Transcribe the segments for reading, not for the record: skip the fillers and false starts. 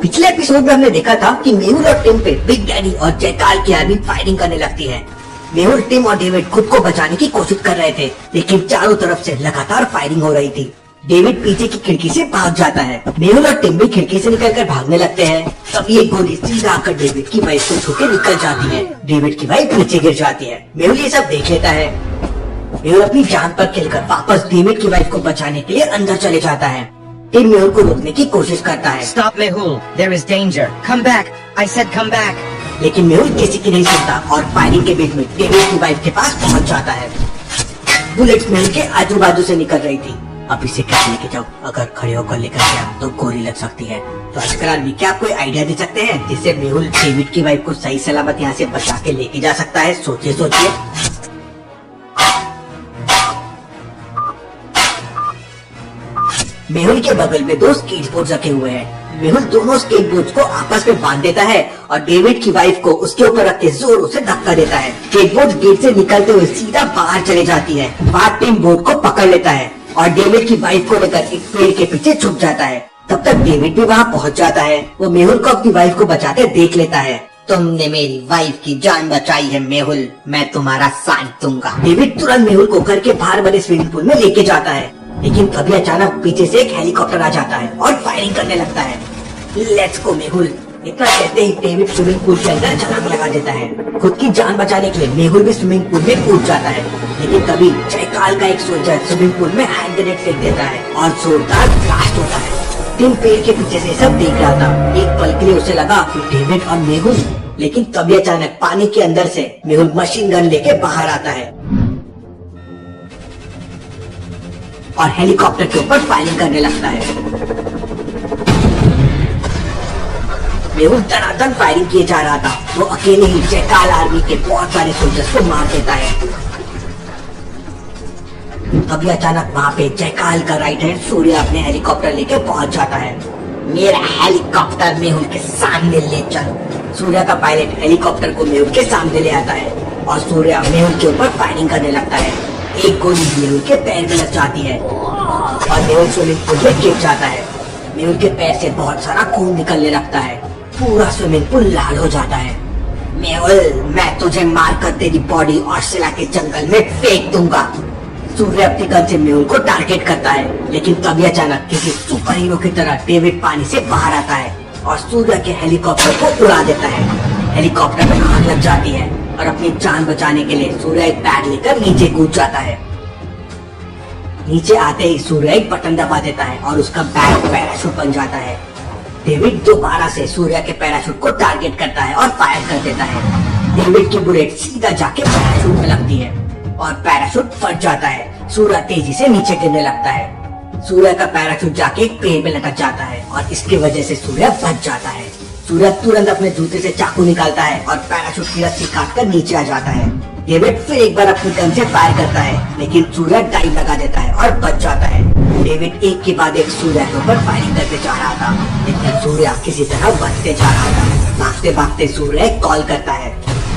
पिछले एपिसोड में हमने देखा था कि मेहुल और टिम पे बिग डैडी और जयकाल की आर्मी फायरिंग करने लगती है। मेहुल, टिम और डेविड खुद को बचाने की कोशिश कर रहे थे, लेकिन चारों तरफ से लगातार फायरिंग हो रही थी। डेविड पीछे की खिड़की से भाग जाता है। मेहुल और टिम भी खिड़की से निकलकर भागने लगते हैं। तभी एक गोली सीधा आकर डेविड की वाइफ को छू के निकल जाती है। डेविड की वाइफ नीचे गिर जाती है। मेहुल ये सब देख लेता है। मेहुल अपनी जान पर खेलकर वापस डेविड की वाइफ को बचाने के लिए अंदर चले जाता है। टिम मेहुल को रोकने की कोशिश करता है। Stop, Mehul. There is danger. Come back. I said come back. लेकिन मेहुल किसी की नहीं सुनता और फायरिंग के बीच में डेविड की वाइफ के पास पहुंच जाता है। बुलेट्स मेहुल के आजू बाजू से निकल रही थी। अब इसे कैसे लेके जाओ? अगर खड़े होकर लेकर गया तो गोली लग सकती है। तो आजकल आदमी क्या कोई आइडिया दे सकते हैं जिससे मेहुल डेविड की वाइफ को सही सलामत यहाँ से बचा के लेके जा सकता है? सोचिए सोचिए। मेहुल के बगल में 2 स्केटबोर्ड रखे हुए हैं। मेहुल दोनों स्केटबोर्ड को आपस में बांध देता है और डेविड की वाइफ को उसके ऊपर रख के जोरों से धक्का देता है। स्केटबोर्ड गेट से निकलते हुए सीधा बाहर चले जाती है। बाहर टिम बोर्ड को पकड़ लेता है और डेविड की वाइफ को लेकर एक पेड़ के पीछे छुप जाता है। तब तक डेविड भी वहाँ पहुँच जाता है। वो मेहुल को अपनी वाइफ को बचाते देख लेता है। तुमने मेरी वाइफ की जान बचाई है मेहुल, मैं तुम्हारा साथ दूंगा। डेविड तुरंत मेहुल को घर के बाहर बने स्विमिंग पूल में लेके जाता है, लेकिन तभी अचानक पीछे से एक हेलीकॉप्टर आ जाता है और फायरिंग करने लगता है। लेट्स गो मेहुल, इतना कहते ही डेविड स्विमिंग पूल के अंदर छलांग लगा देता है। खुद की जान बचाने के लिए मेहुल भी स्विमिंग पूल में कूद जाता है, लेकिन तभी जयकाल का एक सोल्जर स्विमिंग पूल में हैंड ग्रेनेड फेंक देता है और जोरदार ब्लास्ट होता है। टिम पेड़ के पीछे से सब देख रहा था। एक पल के लिए उसे लगा कि डेविड और मेहुल, लेकिन तभी अचानक पानी के अंदर से मेहुल मशीन गन लेके बाहर आता है और हेलीकॉप्टर के ऊपर फायरिंग करने लगता है। मेहुल धनाधन फायरिंग किए जा रहा था। वो अकेले ही जयकाल आर्मी के बहुत सारे सोल्जर्स को मार देता है। तभी अचानक वहाँ पे जयकाल का राइट हैंड सूर्य अपने हेलीकॉप्टर लेके पहुंच जाता है। मेरा हेलीकॉप्टर मेहुल के सामने ले चल। सूर्य का पायलट हेलीकॉप्टर को मेहुल के सामने ले आता है और सूर्य मेहुल के ऊपर फायरिंग करने लगता है। एक गोली मेहुल के पैर में लग जाती है और मेहुल स्विमिंग पूल में गिर जाता है। मेहुल के पैर से बहुत सारा खून निकलने लगता है। पूरा स्विमिंग पूल लाल हो जाता है। मेहुल, मैं तुझे मारकर तेरी बॉडी ऑस्ट्रेलिया के जंगल में फेंक दूंगा। सूर्य अपनी गन से मेहुल को टारगेट करता है, लेकिन तभी अचानक किसी सुपर हीरो की तरह डेविड पानी से बाहर आता है और सूर्य के हेलीकॉप्टर को उड़ा देता है। हेलीकॉप्टर में आग लग जाती है और अपनी जान बचाने के लिए सूर्य एक बैग लेकर नीचे कूद जाता है। नीचे आते ही सूर्य एक बटन दबा देता है और उसका बैग पैराशूट बन जाता है। डेविड दोबारा से सूर्य के पैराशूट को टारगेट करता है और फायर कर देता है। डेविड की बुलेट सीधा जाके पैराशूट में लगती है और पैराशूट फट जाता है। सूर्य तेजी से नीचे गिरने लगता है। सूर्य का पैराशूट जाके एक पेड़ में लटक जाता है और इसकी वजह से सूर्य बच जाता है। सूर्य तुरंत अपने जूते से चाकू निकालता है और पैराशूट की रस्सी काटकर नीचे आ जाता है। डेविड फिर एक बार अपनी गन से फायर करता है, लेकिन सूर्य डाइव लगा देता है और बच जाता है। डेविड एक के बाद एक सूर्य के ऊपर फायरिंग करते जा रहा था, लेकिन सूर्य किसी तरह बचते जा रहा था। भागते भागते सूर्य कॉल करता है,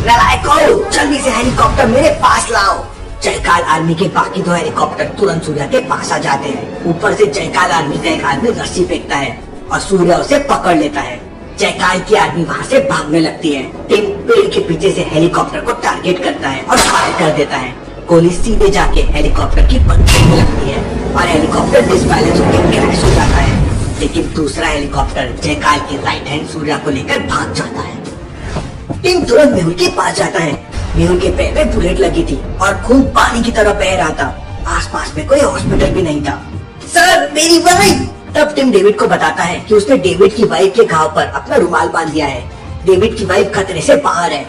नालायकों, जल्दी से हेलीकॉप्टर मेरे पास लाओ। जयकाल आर्मी के बाकी 2 हेलीकॉप्टर तुरंत सूर्य के पास आ जाते हैं। ऊपर से जयकाल आर्मी का एक आदमी रस्सी फेंकता है और सूर्य उसे पकड़ लेता है। जयकाल की आर्मी वहाँ से भागने लगती है। टिम पेड़ के पीछे से हेलीकॉप्टर को टारगेट करता है और फायर कर देता है। गोली सीधे जाके हेलीकॉप्टर की पंखे में लगती है और हेलीकॉप्टर डिसबैलेंस होकर क्रैश हो जाता है। लेकिन दूसरा हेलीकॉप्टर जयकाल के राइट हैंड सूर्य को लेकर भाग जाता है। टिम तुरंत मेहुल के पास जाता है। मेहुल के पैर में बुलेट लगी थी और खून पानी की तरह बह रहा था। आसपास में कोई हॉस्पिटल भी नहीं था। सर, मेरी वाइफ! तब टिम डेविड को बताता है कि उसने डेविड की वाइफ के घाव पर अपना रुमाल बांध दिया है। डेविड की वाइफ खतरे से बाहर है।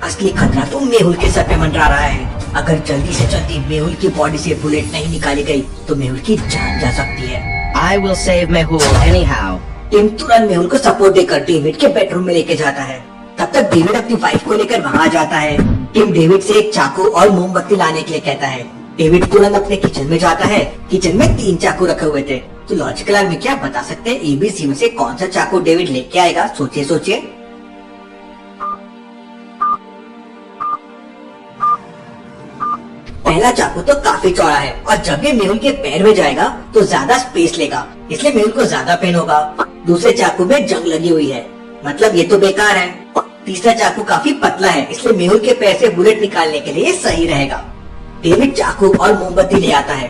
असली खतरा तो मेहुल के सर पे मंडरा रहा है। अगर जल्दी से जल्दी मेहुल की बॉडी से बुलेट नहीं निकाली गई तो मेहुल की जान जा सकती है। I will save Mehul anyhow. Team तुरंत मेहुल को सपोर्ट देकर डेविड के बेडरूम में लेके जाता है। तब तक डेविड अपनी वाइफ को लेकर वहाँ जाता है। टिम डेविड से एक चाकू और मोमबत्ती लाने के लिए कहता है। डेविड तुरंत अपने किचन में जाता है। किचन में 3 चाकू रखे हुए थे। तो लॉजिकल आदमी क्या बता सकते हैं ABC में से कौन सा चाकू डेविड लेके आएगा? सोचिए सोचिए। पहला चाकू तो काफी चौड़ा है और जब ये मेहुल के पैर में जाएगा तो ज्यादा स्पेस लेगा, इसलिए मेहुल को ज्यादा पेन होगा। दूसरे चाकू में जंग लगी हुई है, मतलब ये तो बेकार है। तीसरा चाकू काफी पतला है, इसलिए मेहुल के पैर से बुलेट निकालने के लिए सही रहेगा। डेविड चाकू और मोमबत्ती ले आता है।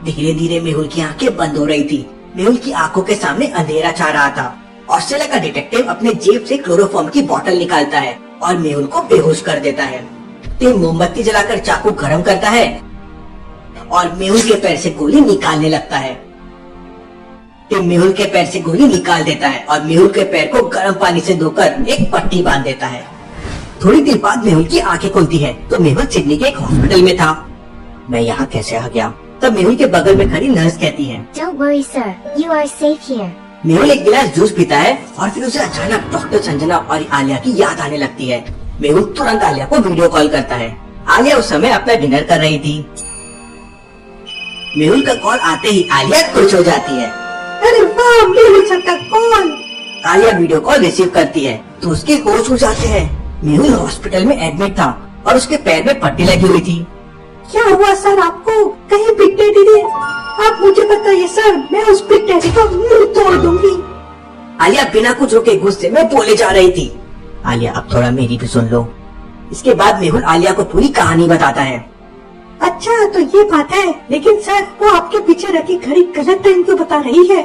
धीरे धीरे मेहुल की आंखें बंद हो रही थी। मेहुल की आंखों के सामने अंधेरा छा रहा था। ऑस्ट्रेलिया का डिटेक्टिव अपने जेब से क्लोरोफॉर्म की बोतल निकालता है और मेहुल को बेहोश कर देता है। टिम मोमबत्ती जलाकर चाकू गर्म करता है और मेहुल के पैर से गोली निकालने लगता है। टिम मेहुल के पैर से गोली निकाल देता है और मेहुल के पैर को गर्म पानी से धोकर एक पट्टी बांध देता है। थोड़ी देर बाद मेहुल की आंखें खुलती है तो मेहुल सिडनी के एक हॉस्पिटल में था। मैं यहाँ कैसे आ गया? तब मेहुल के बगल में खड़ी नर्स कहती है, Don't worry, sir. You are safe here. Mehul एक गिलास जूस पीता है और फिर उसे अचानक डॉक्टर संजना और आलिया की याद आने लगती है। मेहुल तुरंत आलिया को वीडियो कॉल करता है। आलिया उस समय अपना डिनर कर रही थी। मेहुल का कॉल आते ही आलिया खुश हो जाती है। अरे वाह, मेहुल सर का call. Alia video call receive करती है तो उसके होश उड़ जाते हैं। मेहुल हॉस्पिटल में एडमिट था और उसके पैर में पट्टी लगी हुई थी। क्या हुआ सर आपको? कहीं बिग डैडी ने? आप मुझे बताइए सर, मैं उस बिग डैडी का मुंह तोड़ दूंगी। आलिया बिना कुछ रुके गुस्से में बोले जा रही थी। आलिया अब थोड़ा मेरी भी सुन लो। इसके बाद मेहुल आलिया को पूरी कहानी बताता है। अच्छा तो ये बात है, लेकिन सर वो आपके पीछे रखी घड़ी गलत टाइम क्यों बता रही है?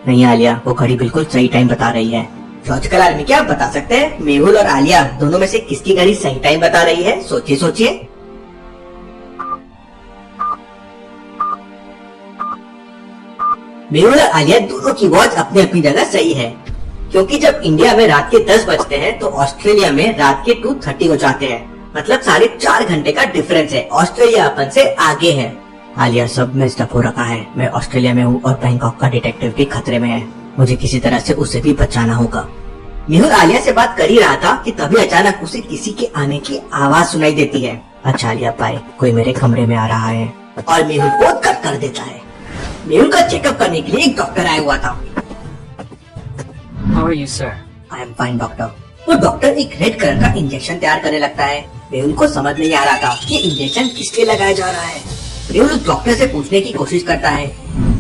नहीं आलिया, वो घड़ी बिल्कुल सही टाइम बता रही है। लॉजिकल आदमी क्या आप बता सकते हैं मेहुल और आलिया दोनों में से किसकी घड़ी सही टाइम बता रही है? सोचिए सोचिए। मेहुल और आलिया दोनों की वॉच अपनी अपनी जगह सही है, क्योंकि जब इंडिया में रात के 10 बजते हैं तो ऑस्ट्रेलिया में रात के 2:30 हो जाते हैं। मतलब 4.5 घंटे का डिफरेंस है। ऑस्ट्रेलिया अपन से आगे है। आलिया, सब में स्टफ हो रखा है। मैं ऑस्ट्रेलिया में हूँ और बैंकॉक का डिटेक्टिव भी खतरे में है। मुझे किसी तरह से उसे भी बचाना होगा। मेहुल आलिया से बात कर ही रहा था कि तभी अचानक उसे किसी के आने की आवाज सुनाई देती है। अच्छा आलिया बाय, कोई मेरे कमरे में आ रहा है। और मेहुल को कट कर देता है। मेहुल का चेकअप करने के लिए एक डॉक्टर आया हुआ था। How are you, sir? I am fine doctor. वो डॉक्टर एक रेड कलर का इंजेक्शन तैयार करने लगता है। मेहुल को समझ नहीं आ रहा था कि इंजेक्शन किसके लगाया जा रहा है। मेहुल उस डॉक्टर से पूछने की कोशिश करता है,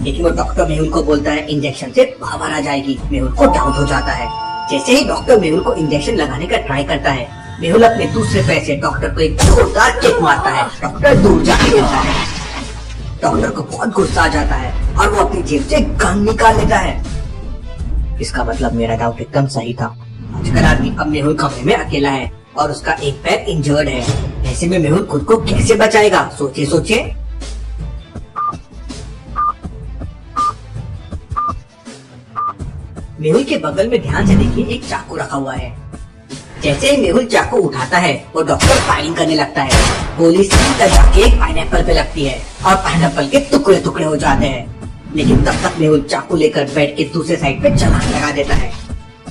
लेकिन वो डॉक्टर मेहुल को बोलता है इंजेक्शन से पावर आ जाएगी। मेहुल को डाउट हो जाता है। जैसे ही डॉक्टर मेहुल को इंजेक्शन लगाने का ट्राई करता है, मेहुल अपने दूसरे पैर से डॉक्टर को एक जोरदार किक मारता है। डॉक्टर दूर जाके गिरता है। डॉक्टर को बहुत गुस्सा आ जाता है और वो अपनी जेब से गन निकाल लेता है। इसका मतलब मेरा डाउट एकदम सही था। आजकल आदमी अब मेहुल कमरे में अकेला है और उसका एक पैर इंजर्ड है। ऐसे में मेहुल खुद को कैसे बचाएगा? सोचिए सोचिए। मेहुल के बगल में ध्यान से देखिए, एक चाकू रखा हुआ है। जैसे ही मेहुल चाकू उठाता है वो डॉक्टर फायरिंग करने लगता है। गोली सीधा जाके एक पाइनएप्पल पे लगती है और पाइनएप्पल के टुकड़े टुकड़े हो जाते हैं। लेकिन तब तक मेहुल चाकू लेकर बेड के दूसरे साइड पे छलांग लगा देता है।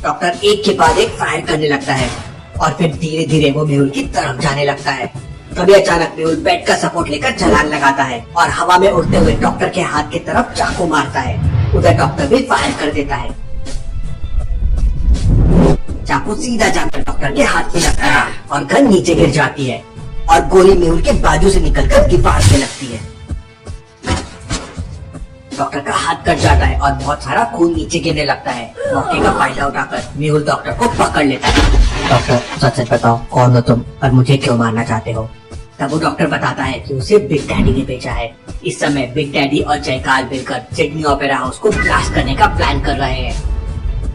डॉक्टर एक के बाद एक फायर करने लगता है और फिर धीरे धीरे वो मेहुल की तरफ जाने लगता है। तभी अचानक मेहुल बेड का सपोर्ट लेकर छलांग लगाता है और हवा में उड़ते हुए डॉक्टर के हाथ की तरफ चाकू मारता है। उधर डॉक्टर भी फायर कर देता है। चाकू सीधा जाकर डॉक्टर के हाथ में लगता है और गन नीचे गिर जाती है और गोली मेहुल के बाजू से निकलकर दीवार पे लगती है। डॉक्टर का हाथ कट जाता है और बहुत सारा खून नीचे गिरने लगता है। मौके का फायदा उठाकर मेहुल डॉक्टर को पकड़ लेता है। डॉक्टर सच सच बताओ, कौन हो तुम और मुझे क्यों मारना चाहते हो? तब वो डॉक्टर बताता है कि उसे बिग डैडी ने भेजा है। इस समय बिग डैडी और जयकाल मिलकर सिडनी ओपेरा हाउस को ब्लास्ट करने का प्लान कर रहे हैं।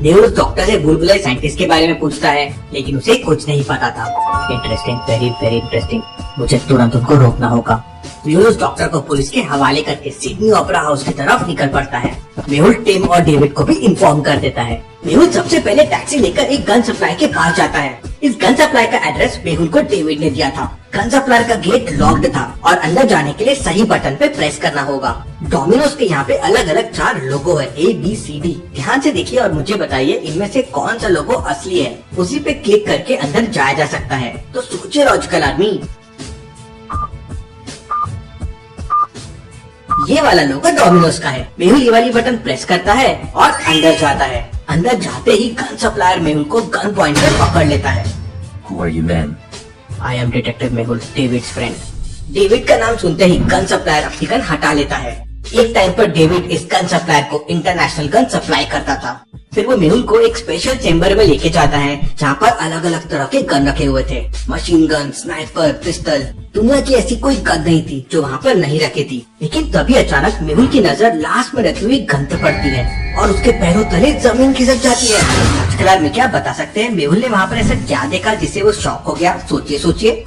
मेहुल डॉक्टर से भूल-भुलैया साइंटिस्ट के बारे में पूछता है, लेकिन उसे कुछ नहीं पता था। Interesting, very very interesting. मुझे तुरंत उनको रोकना होगा। मेहुल उस डॉक्टर को पुलिस के हवाले करके सिडनी ओपेरा हाउस की तरफ निकल पड़ता है। मेहुल टिम और डेविड को भी इन्फॉर्म कर देता है। मेहुल सबसे पहले टैक्सी लेकर एक गन सप्लाई के पास जाता है। इस गन सप्लाई का एड्रेस मेहुल को डेविड ने दिया था। गन सप्लाई का गेट लॉक्ड था और अंदर जाने के लिए सही बटन पे प्रेस करना होगा। डोमिनोज के यहाँ पे अलग अलग 4 लोगो है, ABCD। ध्यान से देखिए और मुझे बताइए इनमें से कौन सा लोगो असली है। उसी पे क्लिक करके अंदर जाया जा सकता है। तो सोचिए लॉजिकल आदमी। ये वाला लोगो डोमिनोज का है। मेहुल ये वाली बटन प्रेस करता है और अंदर जाता है। अंदर जाते ही गन सप्लायर मेहुल को गन पॉइंट पर पकड़ लेता है। Who are you men? I am detective Mehul, David's friend. David का नाम सुनते ही गन सप्लायर अपनी गन हटा लेता है एक टाइम पर डेविड इस गन सप्लायर को इंटरनेशनल गन सप्लाई करता था। फिर वो मेहुल को एक स्पेशल चेम्बर में लेके जाता है जहाँ पर अलग अलग तरह के गन रखे हुए थे, मशीन गन, स्नाइपर, पिस्टल। दुनिया की ऐसी कोई गन नहीं थी जो वहाँ पर नहीं रखी थी। लेकिन तभी अचानक मेहुल की नजर लास्ट में रखी हुई गन पे पड़ती है और उसके पैरों तले जमीन खिसक जाती है। आजकल में क्या बता सकते हैं मेहुल ने वहाँ पर ऐसा क्या देखा जिससे वो शॉक हो गया? सोचिए सोचिए।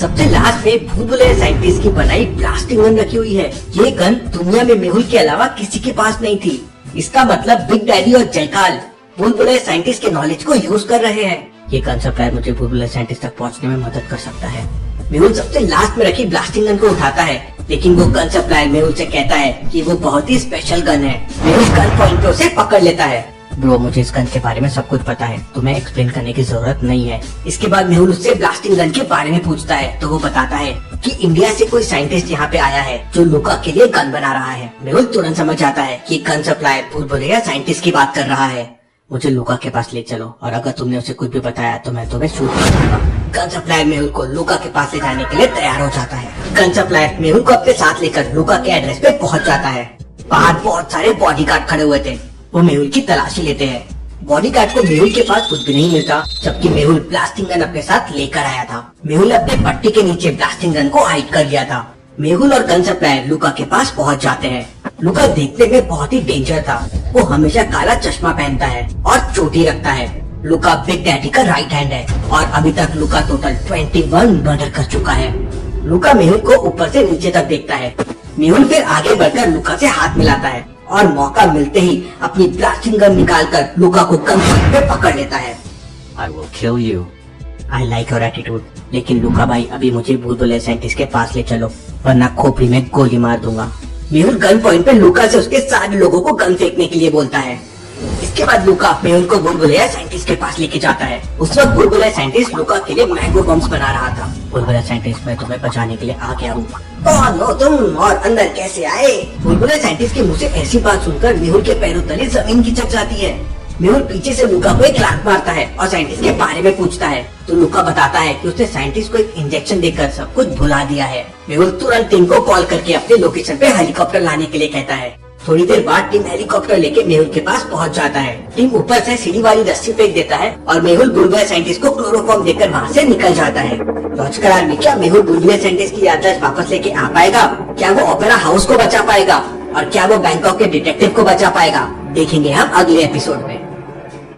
सबसे लास्ट में भूल भुलैया साइंटिस्ट की बनाई ब्लास्टिंग गन रखी हुई है। ये गन दुनिया में मेहुल के अलावा किसी के पास नहीं थी। इसका मतलब बिग डैडी और जयकाल भूल भुलैया साइंटिस्ट के नॉलेज को यूज कर रहे हैं। ये गन सप्लायर मुझे भूल भुलैया साइंटिस्ट तक पहुंचने में मदद कर सकता है। मेहुल सबसे लास्ट में रखी ब्लास्टिंग गन को उठाता है, लेकिन वो गन सप्लायर मेहुल से कहता है कि वो बहुत ही स्पेशल गन है। मेहुल गन पॉइंट पे उसे पकड़ लेता है। ब्रो, मुझे इस गन के बारे में सब कुछ पता है, तुम्हें एक्सप्लेन करने की जरूरत नहीं है। इसके बाद मेहुल उससे ब्लास्टिंग गन के बारे में पूछता है तो वो बताता है कि इंडिया से कोई साइंटिस्ट यहाँ पे आया है जो लुका के लिए गन बना रहा है। मेहुल तुरंत समझ जाता है कि गन सप्लायर भूल भुलैया साइंटिस्ट की बात कर रहा है। मुझे लुका के पास ले चलो और अगर तुमने उसे कुछ भी बताया तो मैं तुम्हें शूट कर दूंगा। गन सप्लायर मेहुल को लुका के पास ले जाने के लिए तैयार हो जाता है। गन सप्लायर मेहुल को अपने साथ लेकर लुका के एड्रेस पे पहुँच जाता है। बाहर बहुत सारे बॉडीगार्ड खड़े हुए थे। वो मेहुल की तलाशी लेते हैं। बॉडीगार्ड को मेहुल के पास कुछ भी नहीं मिलता, जबकि मेहुल ब्लास्टिंग गन अपने साथ लेकर आया था। मेहुल अपने पट्टी के नीचे ब्लास्टिंग गन को हाइड कर लिया था। मेहुल और गन सप्लायर लुका के पास पहुंच जाते हैं। लुका देखने में बहुत ही डेंजर था। वो हमेशा काला चश्मा पहनता है और चोटी रखता है। लुका बिग डैडी का राइट हैंड है और अभी तक लुका टोटल 21 मर्डर कर चुका है। लुका मेहुल को ऊपर से नीचे तक देखता है। मेहुल फिर आगे बढ़कर लुका से हाथ मिलाता है और मौका मिलते ही अपनी ब्लास्टिंग गन निकालकर लुका को गन पॉइंट पे पकड़ लेता है। I will kill you. I like your attitude। लेकिन लुका भाई, अभी मुझे भूल भुलैया साइंटिस्ट के पास ले चलो वरना खोपड़ी में गोली मार दूंगा। मेहुल गन पॉइंट पे लुका से उसके सारे लोगों को गन फेंकने के लिए बोलता है। इसके बाद लुका मेहुल को भूल भुलैया साइंटिस्ट के पास लेके जाता है। उस वक्त भूल भुलैया साइंटिस्ट लुका के लिए मैंगो बम्स बना रहा था। भूल भुलैया साइंटिस्ट, मैं तुम्हें बचाने के लिए आ गया हूँ। कौन हो तुम और अंदर कैसे आए? भूल भुलैया साइंटिस्ट के मुंह से ऐसी बात सुनकर मेहुल के पैरों तले जमीन खिसक जाती है। मेहुल पीछे से लुका को एक लात मारता है और साइंटिस्ट के बारे में पूछता है तो लुका बताता है कि उसने साइंटिस्ट को एक इंजेक्शन देकर सब कुछ भुला दिया है। मेहुल तुरंत टीम को कॉल करके अपने लोकेशन पे हेलीकॉप्टर लाने के लिए कहता है। थोड़ी देर बाद टीम हेलीकॉप्टर लेके मेहुल के पास पहुंच जाता है। टीम ऊपर से सीढ़ी वाली रस्सी फेंक देता है और मेहुल भूल भुलैया साइंटिस्ट को क्लोरोफॉर्म देकर वहाँ से निकल जाता है। लॉजिकल आर्मी, क्या मेहुल भूल भुलैया साइंटिस्ट की याददाश्त वापस लेके आ पाएगा? क्या वो ओपेरा हाउस को बचा पाएगा? और क्या वो बैंकॉक के डिटेक्टिव को बचा पाएगा? देखेंगे हम अगले एपिसोड में।